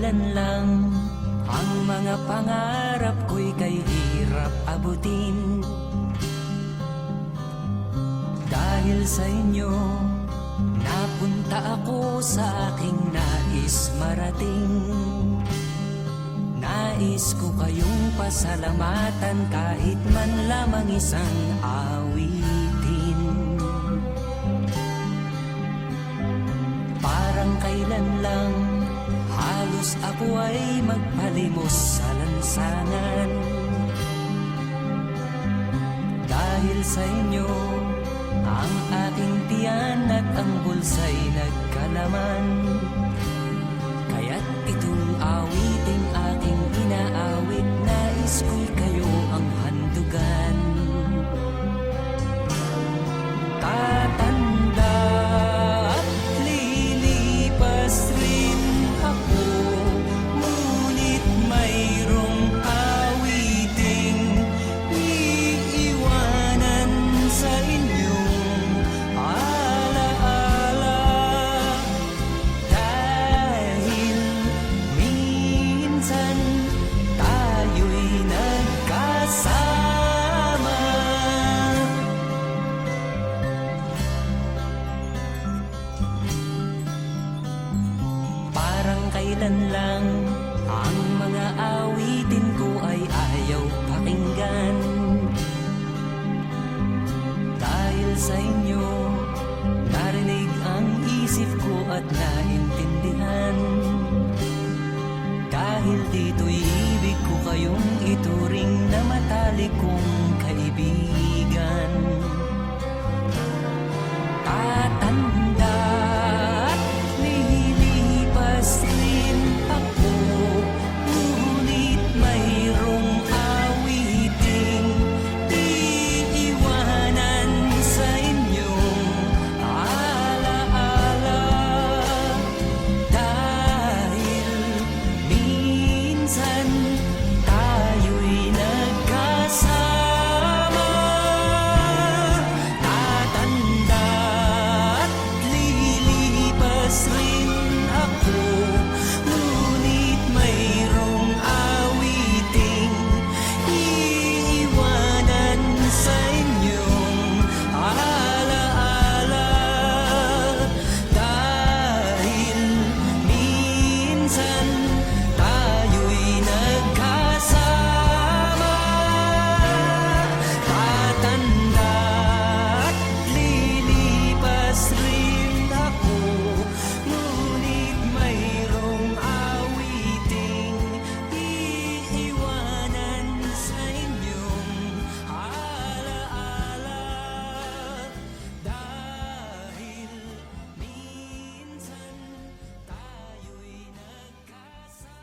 kailan lang ang mga pangarap ko'y kay hirap abutin. Dahil sa inyo, napunta ako sa aking nais marating. Nais ko kayong pasalamatan kahit man lamang isang awitin. Parang kailan lang halos ako ay magpalimos sa lansangan. Dahil sa inyo, ang aking tiyan at ang bulsa'y nagkalaman. Kaya't itong awiting aking inaawit, nais ko'y kayo ang handugan. Tatanda at lilipas rin ako, ngunit mayroong awiting iiwanan sa inyong alaala. Dahil minsan tayo'y nagkasama. Parang kailan lang ang mga awitin ko ay ayaw pakinggan. Dahil sa inyo, narinig ang isip ko at naintindihan. Dahil dito'y ibig ko kayong ituring na matalik kong kaibigan. Tatanda at lilipas rin ako, ngunit mayroong awiting iiwanan sa inyong alaala. Dahil minsan tayo'y nagkasama. Tatanda at lilipas rin ako, ngunit mayroong awiting iiwanan sa inyong alaala. Dahil minsan tayo'y nagkasama. Tatanda at lilipas rin ako, ngunit mayroong awiting iiwanan sa inyong alaala. Dahil minsan tayo'y nagkasama.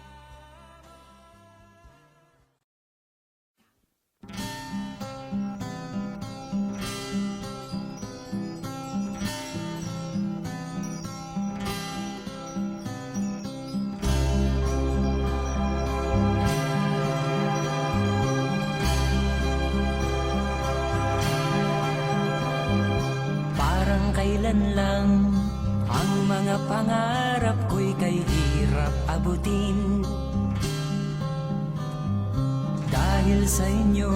Parang kailan lang ang mga pangarap ko'y kay hirap abutin. Dahil sa inyo,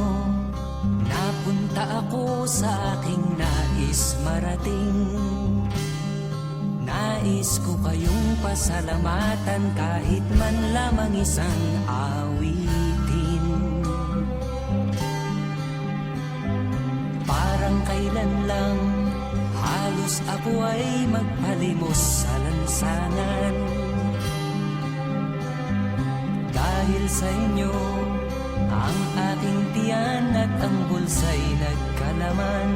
napunta ako sa aking nais marating. Nais ko kayong pasalamatan kahit man lamang isang awitin. Parang kailan lang halos ako ay magpalimos sa lansangan. Dahil sa inyo, ang aking tiyan at ang bulsa'y nagkalaman.